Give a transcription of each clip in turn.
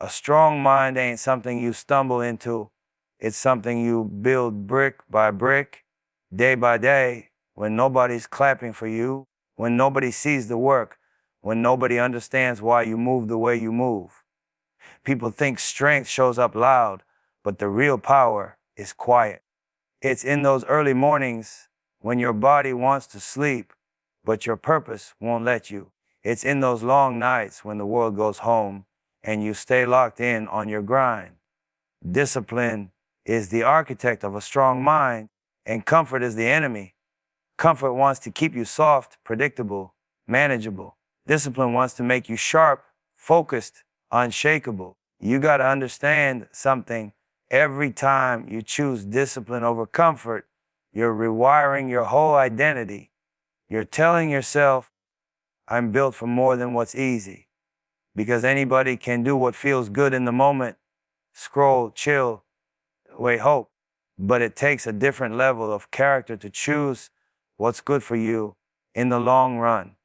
A strong mind ain't something you stumble into. It's something you build brick by brick, day by day, when nobody's clapping for you, when nobody sees the work, when nobody understands why you move the way you move. People think strength shows up loud, but the real power is quiet. It's in those early mornings when your body wants to sleep, but your purpose won't let you. It's in those long nights when the world goes home and you stay locked in on your grind. Discipline is the architect of a strong mind, and comfort is the enemy. Comfort wants to keep you soft, predictable, manageable. Discipline wants to make you sharp, focused, unshakable. You got to understand something. Every time you choose discipline over comfort, you're rewiring your whole identity. You're telling yourself, I'm built for more than what's easy. Because anybody can do what feels good in the moment, scroll, chill, wait, hope. But it takes a different level of character to choose what's good for you in the long run.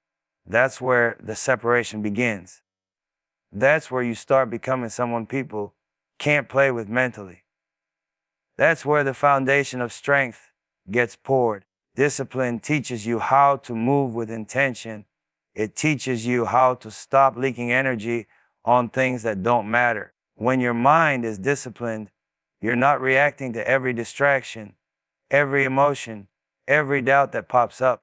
That's where the separation begins. That's where you start becoming someone people can't play with mentally. That's where the foundation of strength gets poured. Discipline teaches you how to move with intention. It teaches you how to stop leaking energy on things that don't matter. When your mind is disciplined, you're not reacting to every distraction, every emotion, every doubt that pops up.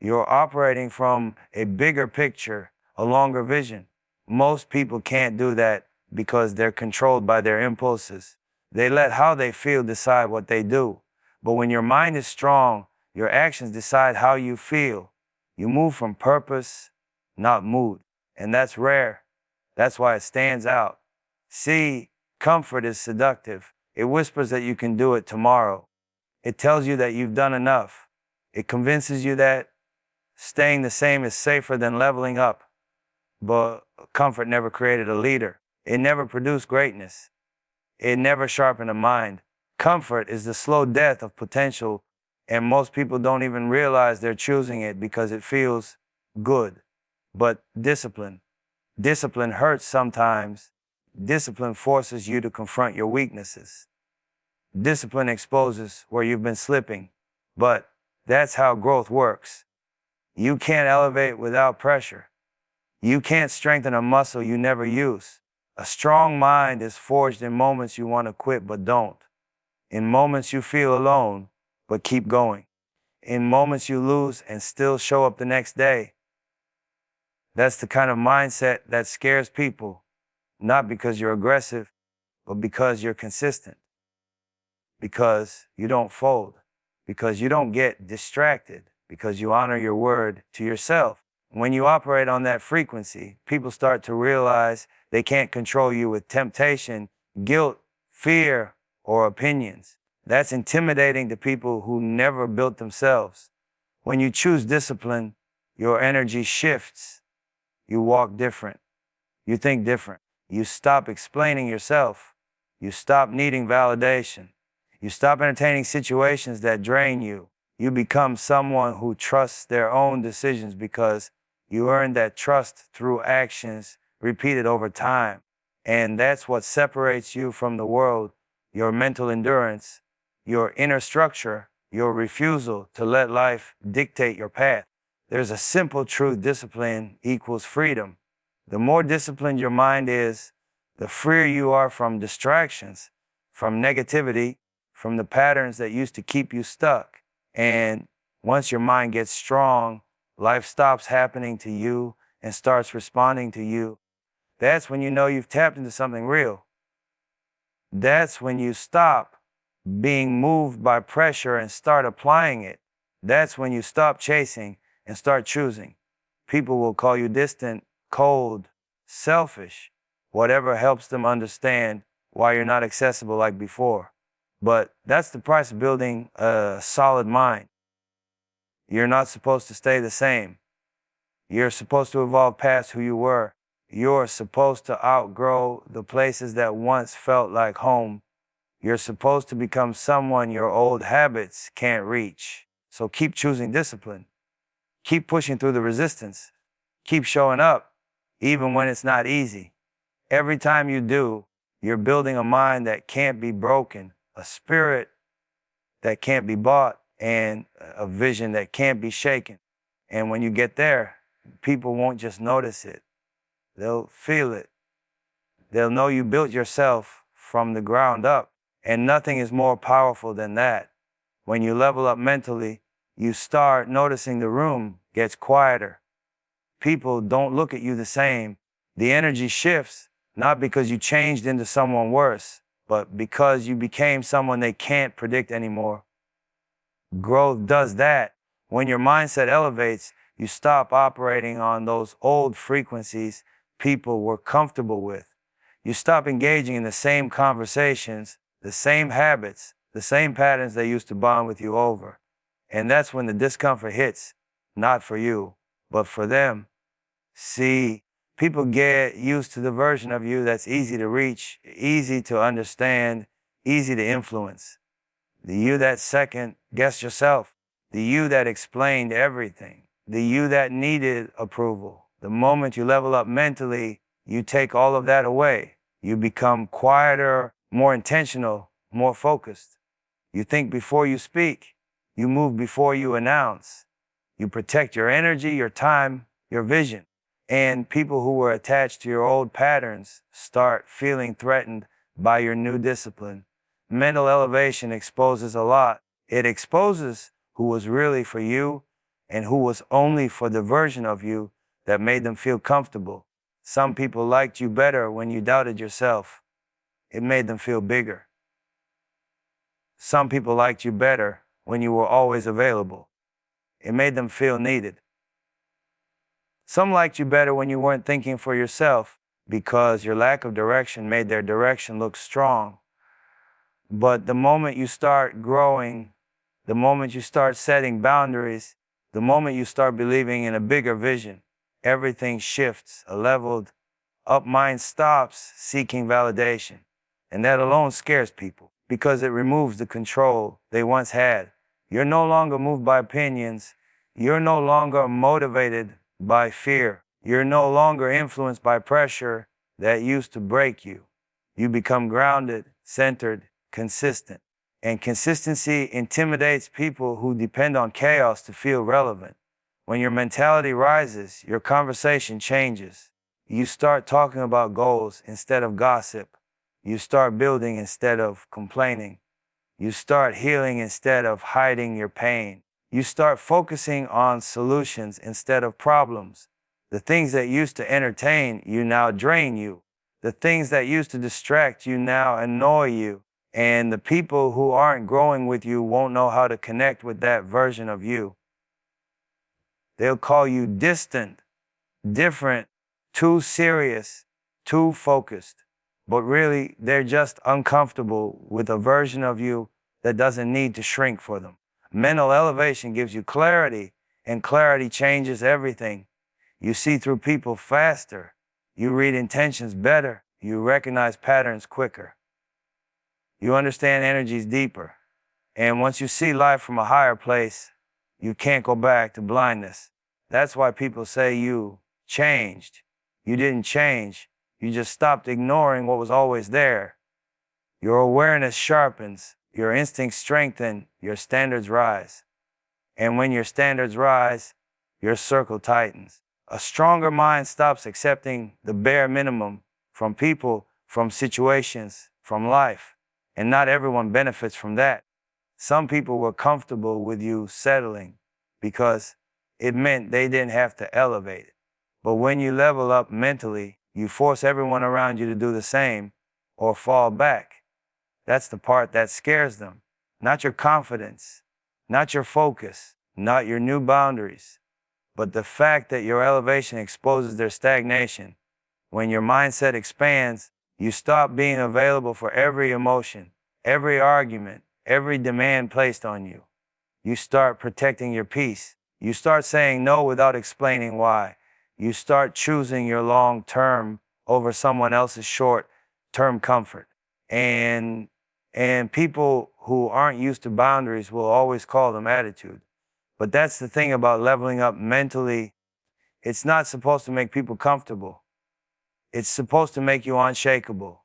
You're operating from a bigger picture, a longer vision. Most people can't do that because they're controlled by their impulses. They let how they feel decide what they do. But when your mind is strong, your actions decide how you feel. You move from purpose, not mood. And that's rare. That's why it stands out. See, comfort is seductive. It whispers that you can do it tomorrow. It tells you that you've done enough. It convinces you that staying the same is safer than leveling up. But comfort never created a leader. It never produced greatness. It never sharpened a mind. Comfort is the slow death of potential, and most people don't even realize they're choosing it because it feels good. But discipline hurts sometimes. Discipline forces you to confront your weaknesses. Discipline exposes where you've been slipping. But that's how growth works. You can't elevate without pressure. You can't strengthen a muscle you never use. A strong mind is forged in moments you want to quit but don't. In moments you feel alone but keep going. In moments you lose and still show up the next day. That's the kind of mindset that scares people, not because you're aggressive, but because you're consistent. Because you don't fold. Because you don't get distracted. Because you honor your word to yourself. When you operate on that frequency, people start to realize they can't control you with temptation, guilt, fear, or opinions. That's intimidating to people who never built themselves. When you choose discipline, your energy shifts. You walk different. You think different. You stop explaining yourself. You stop needing validation. You stop entertaining situations that drain you. You become someone who trusts their own decisions because you earn that trust through actions repeated over time. And that's what separates you from the world, your mental endurance, your inner structure, your refusal to let life dictate your path. There's a simple truth: discipline equals freedom. The more disciplined your mind is, the freer you are from distractions, from negativity, from the patterns that used to keep you stuck. And once your mind gets strong, life stops happening to you and starts responding to you. That's when you know you've tapped into something real. That's when you stop being moved by pressure and start applying it. That's when you stop chasing and start choosing. People will call you distant, cold, selfish, whatever helps them understand why you're not accessible like before. But that's the price of building a solid mind. You're not supposed to stay the same. You're supposed to evolve past who you were. You're supposed to outgrow the places that once felt like home. You're supposed to become someone your old habits can't reach. So keep choosing discipline. Keep pushing through the resistance. Keep showing up, even when it's not easy. Every time you do, you're building a mind that can't be broken, a spirit that can't be bought, and a vision that can't be shaken. And when you get there, people won't just notice it. They'll feel it. They'll know you built yourself from the ground up. And nothing is more powerful than that. When you level up mentally, you start noticing the room gets quieter. People don't look at you the same. The energy shifts, not because you changed into someone worse, but because you became someone they can't predict anymore. Growth does that. When your mindset elevates, you stop operating on those old frequencies people were comfortable with. You stop engaging in the same conversations, the same habits, the same patterns they used to bond with you over. And that's when the discomfort hits, not for you, but for them. See, people get used to the version of you that's easy to reach, easy to understand, easy to influence. The you that second guessed yourself. The you that explained everything. The you that needed approval. The moment you level up mentally, you take all of that away. You become quieter, more intentional, more focused. You think before you speak. You move before you announce. You protect your energy, your time, your vision. And people who were attached to your old patterns start feeling threatened by your new discipline. Mental elevation exposes a lot. It exposes who was really for you and who was only for the version of you that made them feel comfortable. Some people liked you better when you doubted yourself. It made them feel bigger. Some people liked you better when you were always available. It made them feel needed. Some liked you better when you weren't thinking for yourself because your lack of direction made their direction look strong. But the moment you start growing, the moment you start setting boundaries, the moment you start believing in a bigger vision, everything shifts. A leveled up mind stops seeking validation. And that alone scares people because it removes the control they once had. You're no longer moved by opinions. You're no longer motivated by fear. You're no longer influenced by pressure that used to break you. You become grounded, centered, consistent. And consistency intimidates people who depend on chaos to feel relevant. When your mentality rises, your conversation changes. You start talking about goals instead of gossip. You start building instead of complaining. You start healing instead of hiding your pain. You start focusing on solutions instead of problems. The things that used to entertain you now drain you. The things that used to distract you now annoy you. And the people who aren't growing with you won't know how to connect with that version of you. They'll call you distant, different, too serious, too focused. But really, they're just uncomfortable with a version of you that doesn't need to shrink for them. Mental elevation gives you clarity, and clarity changes everything. You see through people faster. You read intentions better. You recognize patterns quicker. You understand energies deeper. And once you see life from a higher place, you can't go back to blindness. That's why people say you changed. You didn't change. You just stopped ignoring what was always there. Your awareness sharpens, your instincts strengthen, your standards rise. And when your standards rise, your circle tightens. A stronger mind stops accepting the bare minimum from people, from situations, from life. And not everyone benefits from that. Some people were comfortable with you settling because it meant they didn't have to elevate it. But when you level up mentally, you force everyone around you to do the same or fall back. That's the part that scares them. Not your confidence, not your focus, not your new boundaries, but the fact that your elevation exposes their stagnation. When your mindset expands, you stop being available for every emotion, every argument, every demand placed on you. You start protecting your peace. You start saying no without explaining why. You start choosing your long-term over someone else's short-term comfort. And people who aren't used to boundaries will always call them attitude. But that's the thing about leveling up mentally. It's not supposed to make people comfortable. It's supposed to make you unshakable.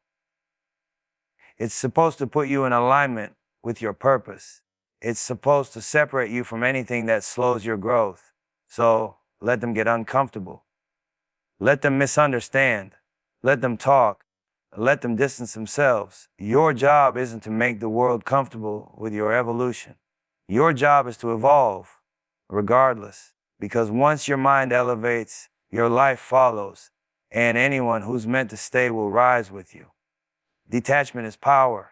It's supposed to put you in alignment with your purpose. It's supposed to separate you from anything that slows your growth. So let them get uncomfortable. Let them misunderstand. Let them talk. Let them distance themselves. Your job isn't to make the world comfortable with your evolution. Your job is to evolve, regardless. Because once your mind elevates, your life follows, and anyone who's meant to stay will rise with you. Detachment is power.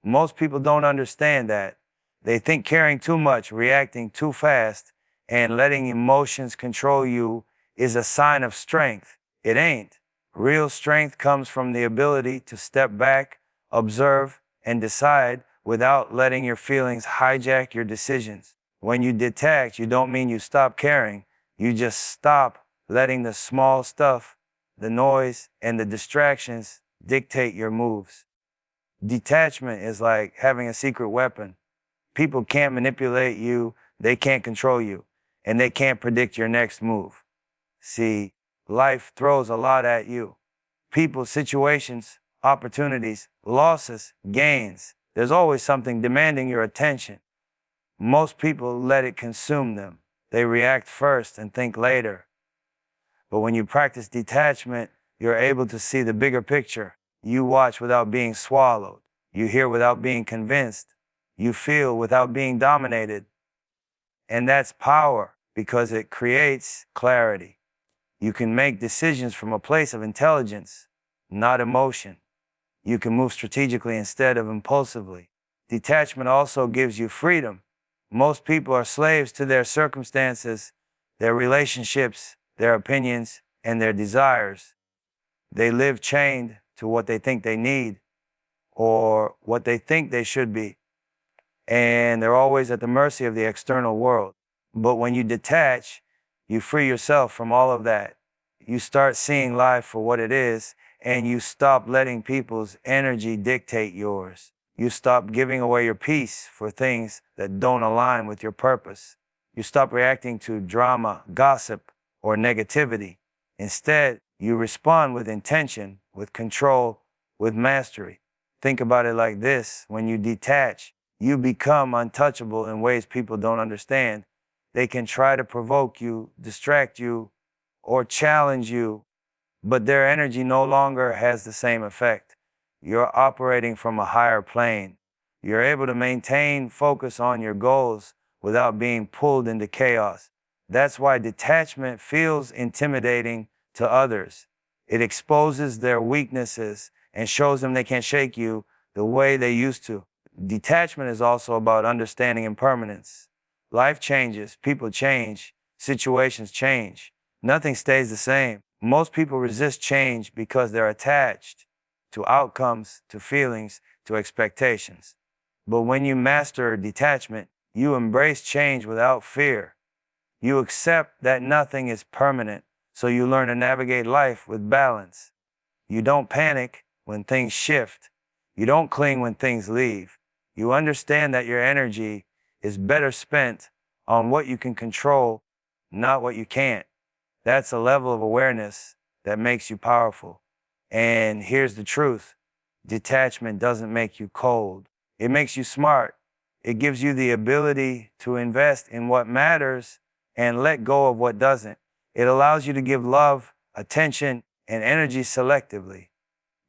Most people don't understand that. They think caring too much, reacting too fast, and letting emotions control you is a sign of strength. It ain't. Real strength comes from the ability to step back, observe, and decide without letting your feelings hijack your decisions. When you detach, you don't mean you stop caring. You just stop letting the small stuff, the noise, and the distractions dictate your moves. Detachment is like having a secret weapon. People can't manipulate you, they can't control you, and they can't predict your next move. See, life throws a lot at you. People, situations, opportunities, losses, gains. There's always something demanding your attention. Most people let it consume them. They react first and think later. But when you practice detachment, you're able to see the bigger picture. You watch without being swallowed. You hear without being convinced. You feel without being dominated. And that's power because it creates clarity. You can make decisions from a place of intelligence, not emotion. You can move strategically instead of impulsively. Detachment also gives you freedom. Most people are slaves to their circumstances, their relationships, their opinions, and their desires. They live chained to what they think they need or what they think they should be. And they're always at the mercy of the external world. But when you detach, you free yourself from all of that. You start seeing life for what it is, and you stop letting people's energy dictate yours. You stop giving away your peace for things that don't align with your purpose. You stop reacting to drama, gossip, or negativity. Instead, you respond with intention, with control, with mastery. Think about it like this: when you detach, you become untouchable in ways people don't understand. They can try to provoke you, distract you, or challenge you, but their energy no longer has the same effect. You're operating from a higher plane. You're able to maintain focus on your goals without being pulled into chaos. That's why detachment feels intimidating to others. It exposes their weaknesses and shows them they can't shake you the way they used to. Detachment is also about understanding impermanence. Life changes, people change, situations change. Nothing stays the same. Most people resist change because they're attached to outcomes, to feelings, to expectations. But when you master detachment, you embrace change without fear. You accept that nothing is permanent, so you learn to navigate life with balance. You don't panic when things shift. You don't cling when things leave. You understand that your energy is better spent on what you can control, not what you can't. That's a level of awareness that makes you powerful. And here's the truth: detachment doesn't make you cold. It makes you smart. It gives you the ability to invest in what matters and let go of what doesn't. It allows you to give love, attention, and energy selectively.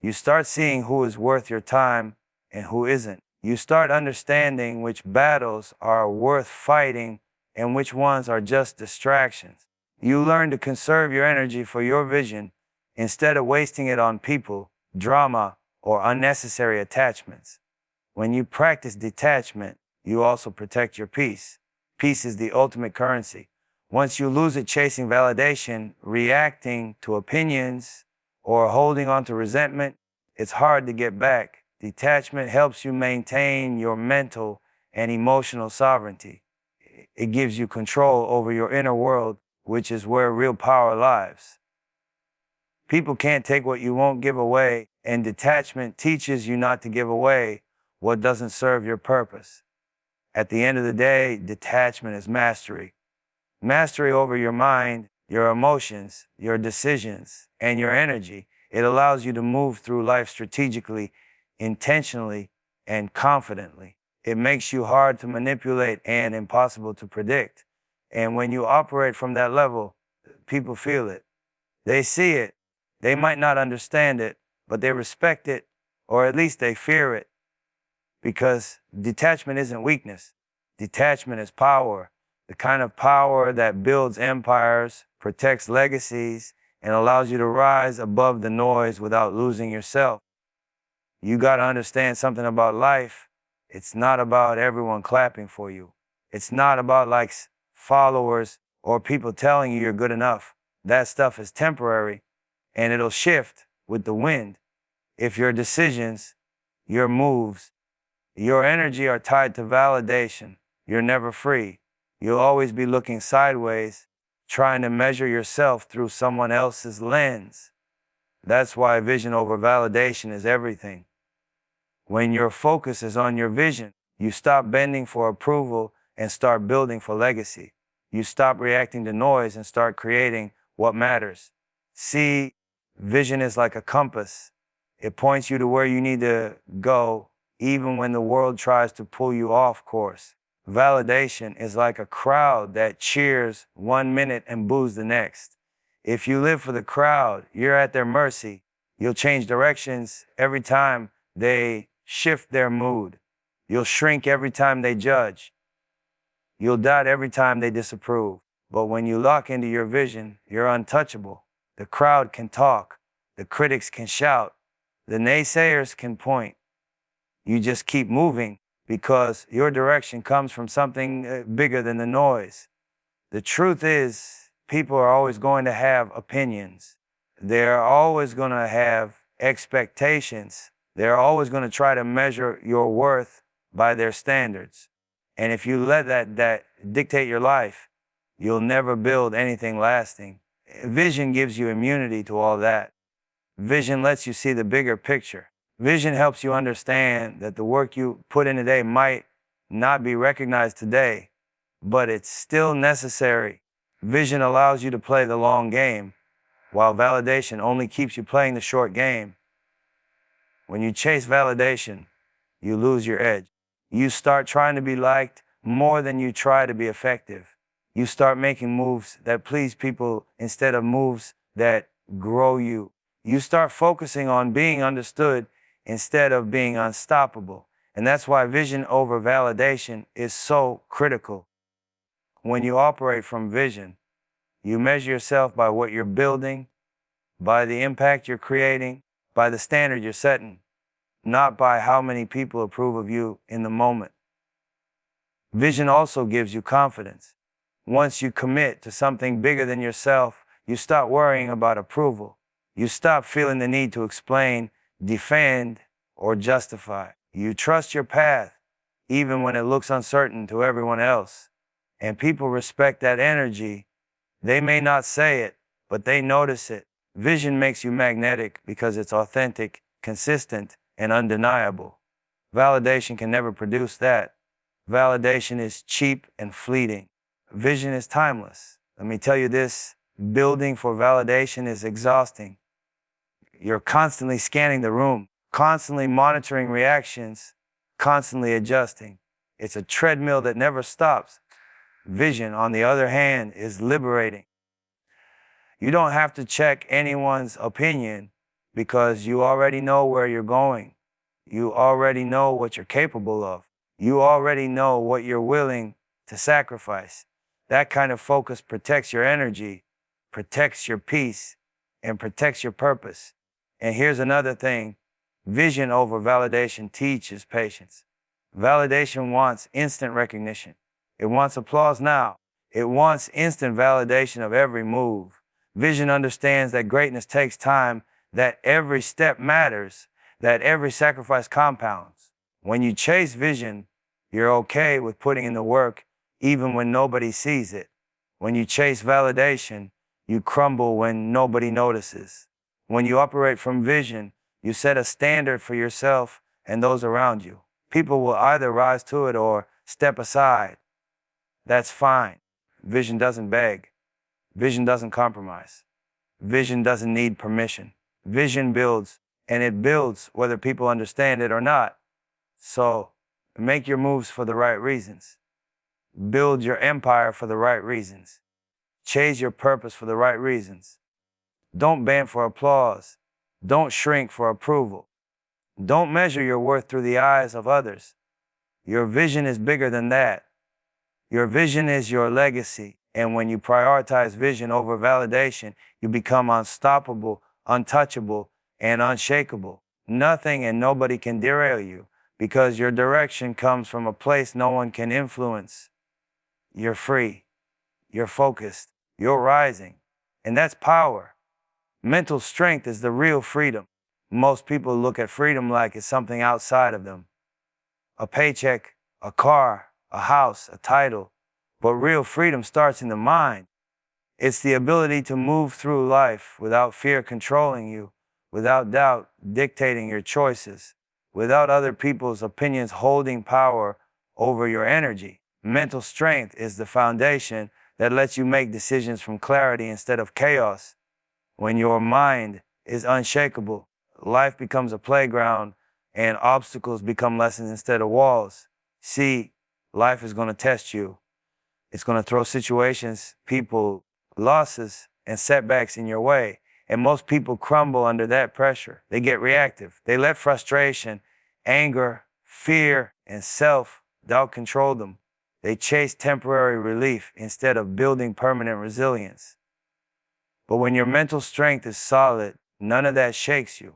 You start seeing who is worth your time and who isn't. You start understanding which battles are worth fighting and which ones are just distractions. You learn to conserve your energy for your vision instead of wasting it on people, drama, or unnecessary attachments. When you practice detachment, you also protect your peace. Peace is the ultimate currency. Once you lose it chasing validation, reacting to opinions, or holding on to resentment, it's hard to get back. Detachment helps you maintain your mental and emotional sovereignty. It gives you control over your inner world, which is where real power lies. People can't take what you won't give away, and detachment teaches you not to give away what doesn't serve your purpose. At the end of the day, detachment is mastery. Mastery over your mind, your emotions, your decisions, and your energy. It allows you to move through life strategically, intentionally, and confidently. It makes you hard to manipulate and impossible to predict. And when you operate from that level, people feel it. They see it. They might not understand it, but they respect it, or at least they fear it. Because detachment isn't weakness. Detachment is power. The kind of power that builds empires, protects legacies, and allows you to rise above the noise without losing yourself. You got to understand something about life. It's not about everyone clapping for you. It's not about likes, followers, or people telling you you're good enough. That stuff is temporary, and it'll shift with the wind. If your decisions, your moves, your energy are tied to validation, you're never free. You'll always be looking sideways, trying to measure yourself through someone else's lens. That's why vision over validation is everything. When your focus is on your vision, you stop bending for approval and start building for legacy. You stop reacting to noise and start creating what matters. See, vision is like a compass. It points you to where you need to go, even when the world tries to pull you off course. Validation is like a crowd that cheers 1 minute and boos the next. If you live for the crowd, you're at their mercy. You'll change directions every time they shift their mood. You'll shrink every time they judge. You'll doubt every time they disapprove. But when you lock into your vision, you're untouchable. The crowd can talk. The critics can shout. The naysayers can point. You just keep moving because your direction comes from something bigger than the noise. The truth is, people are always going to have opinions. They're always going to have expectations. They're always going to try to measure your worth by their standards. And if you let that dictate your life, you'll never build anything lasting. Vision gives you immunity to all that. Vision lets you see the bigger picture. Vision helps you understand that the work you put in today might not be recognized today, but it's still necessary. Vision allows you to play the long game, while validation only keeps you playing the short game. When you chase validation, you lose your edge. You start trying to be liked more than you try to be effective. You start making moves that please people instead of moves that grow you. You start focusing on being understood instead of being unstoppable. And that's why vision over validation is so critical. When you operate from vision, you measure yourself by what you're building, by the impact you're creating, by the standard you're setting, not by how many people approve of you in the moment. Vision also gives you confidence. Once you commit to something bigger than yourself, you stop worrying about approval. You stop feeling the need to explain, defend, or justify. You trust your path, even when it looks uncertain to everyone else. And people respect that energy. They may not say it, but they notice it. Vision makes you magnetic because it's authentic, consistent, and undeniable. Validation can never produce that. Validation is cheap and fleeting. Vision is timeless. Let me tell you this, building for validation is exhausting. You're constantly scanning the room, constantly monitoring reactions, constantly adjusting. It's a treadmill that never stops. Vision, on the other hand, is liberating. You don't have to check anyone's opinion because you already know where you're going. You already know what you're capable of. You already know what you're willing to sacrifice. That kind of focus protects your energy, protects your peace, and protects your purpose. And here's another thing. Vision over validation teaches patience. Validation wants instant recognition. It wants applause now. It wants instant validation of every move. Vision understands that greatness takes time, that every step matters, that every sacrifice compounds. When you chase vision, you're okay with putting in the work even when nobody sees it. When you chase validation, you crumble when nobody notices. When you operate from vision, you set a standard for yourself and those around you. People will either rise to it or step aside. That's fine. Vision doesn't beg. Vision doesn't compromise. Vision doesn't need permission. Vision builds, and it builds whether people understand it or not. So make your moves for the right reasons. Build your empire for the right reasons. Chase your purpose for the right reasons. Don't bend for applause. Don't shrink for approval. Don't measure your worth through the eyes of others. Your vision is bigger than that. Your vision is your legacy. And when you prioritize vision over validation, you become unstoppable, untouchable, and unshakable. Nothing and nobody can derail you because your direction comes from a place no one can influence. You're free. You're focused. You're rising. And that's power. Mental strength is the real freedom. Most people look at freedom like it's something outside of them. A paycheck, a car, a house, a title. But real freedom starts in the mind. It's the ability to move through life without fear controlling you, without doubt dictating your choices, without other people's opinions holding power over your energy. Mental strength is the foundation that lets you make decisions from clarity instead of chaos. When your mind is unshakable, life becomes a playground and obstacles become lessons instead of walls. See, life is going to test you. It's going to throw situations, people, losses, and setbacks in your way. And most people crumble under that pressure. They get reactive. They let frustration, anger, fear, and self-doubt control them. They chase temporary relief instead of building permanent resilience. But when your mental strength is solid, none of that shakes you.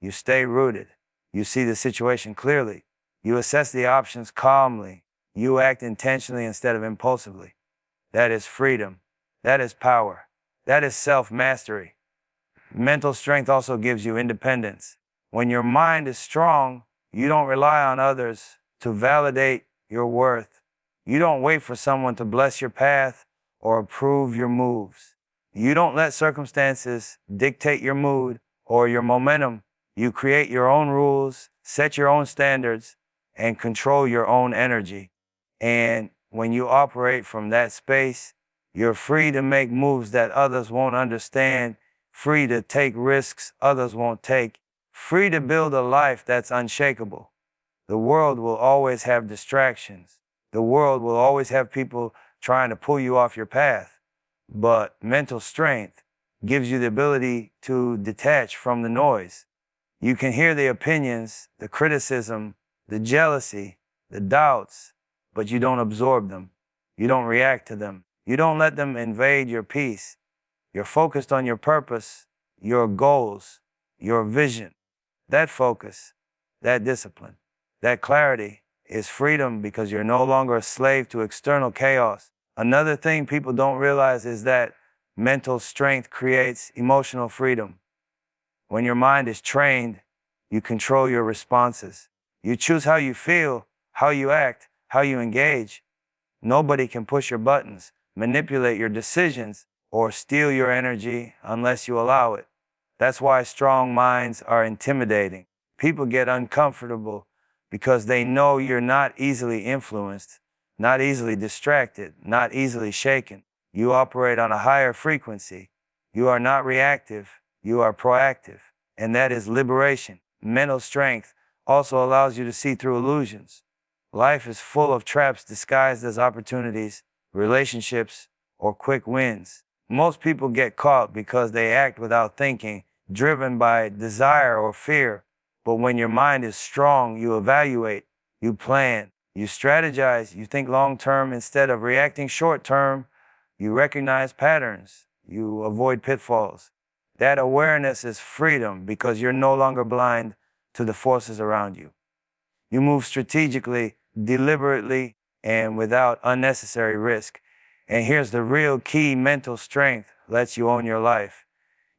You stay rooted. You see the situation clearly. You assess the options calmly. You act intentionally instead of impulsively. That is freedom. That is power. That is self-mastery. Mental strength also gives you independence. When your mind is strong, you don't rely on others to validate your worth. You don't wait for someone to bless your path or approve your moves. You don't let circumstances dictate your mood or your momentum. You create your own rules, set your own standards, and control your own energy. And when you operate from that space, you're free to make moves that others won't understand, free to take risks others won't take, free to build a life that's unshakable. The world will always have distractions. The world will always have people trying to pull you off your path. But mental strength gives you the ability to detach from the noise. You can hear the opinions, the criticism, the jealousy, the doubts, but you don't absorb them. You don't react to them. You don't let them invade your peace. You're focused on your purpose, your goals, your vision. That focus, that discipline, that clarity is freedom because you're no longer a slave to external chaos. Another thing people don't realize is that mental strength creates emotional freedom. When your mind is trained, you control your responses. You choose how you feel, how you act, how you engage. Nobody can push your buttons, manipulate your decisions, or steal your energy unless you allow it. That's why strong minds are intimidating. People get uncomfortable because they know you're not easily influenced, not easily distracted, not easily shaken. You operate on a higher frequency. You are not reactive, you are proactive. And that is liberation. Mental strength also allows you to see through illusions. Life is full of traps disguised as opportunities, relationships, or quick wins. Most people get caught because they act without thinking, driven by desire or fear. But when your mind is strong, you evaluate, you plan, you strategize, you think long-term instead of reacting short-term. You recognize patterns, you avoid pitfalls. That awareness is freedom because you're no longer blind to the forces around you. You move strategically, deliberately, and without unnecessary risk. And here's the real key: mental strength lets you own your life.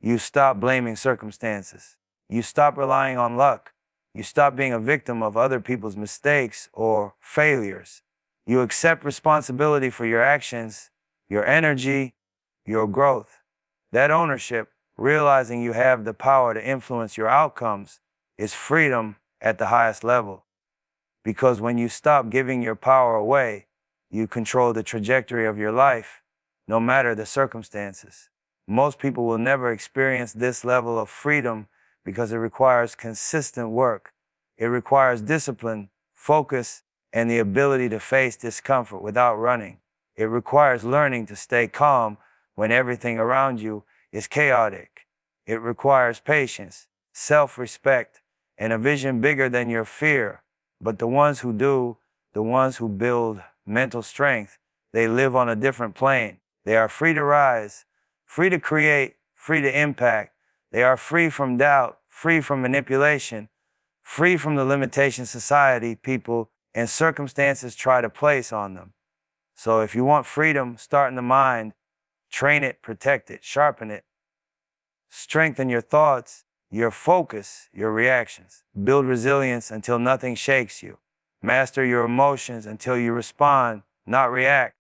You stop blaming circumstances. You stop relying on luck. You stop being a victim of other people's mistakes or failures. You accept responsibility for your actions, your energy, your growth. That ownership, realizing you have the power to influence your outcomes, is freedom at the highest level. Because when you stop giving your power away, you control the trajectory of your life, no matter the circumstances. Most people will never experience this level of freedom because it requires consistent work. It requires discipline, focus, and the ability to face discomfort without running. It requires learning to stay calm when everything around you is chaotic. It requires patience, self-respect, and a vision bigger than your fear. But the ones who do, the ones who build mental strength, they live on a different plane. They are free to rise, free to create, free to impact. They are free from doubt, free from manipulation, free from the limitations society, people, and circumstances try to place on them. So if you want freedom, start in the mind, train it, protect it, sharpen it, strengthen your thoughts, your focus, your reactions. Build resilience until nothing shakes you. Master your emotions until you respond, not react.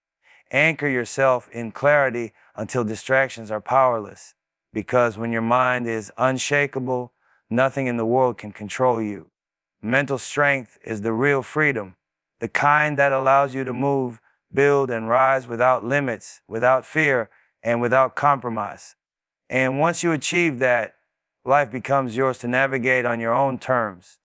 Anchor yourself in clarity until distractions are powerless. Because when your mind is unshakable, nothing in the world can control you. Mental strength is the real freedom, the kind that allows you to move, build, and rise without limits, without fear, and without compromise. And once you achieve that, life becomes yours to navigate on your own terms.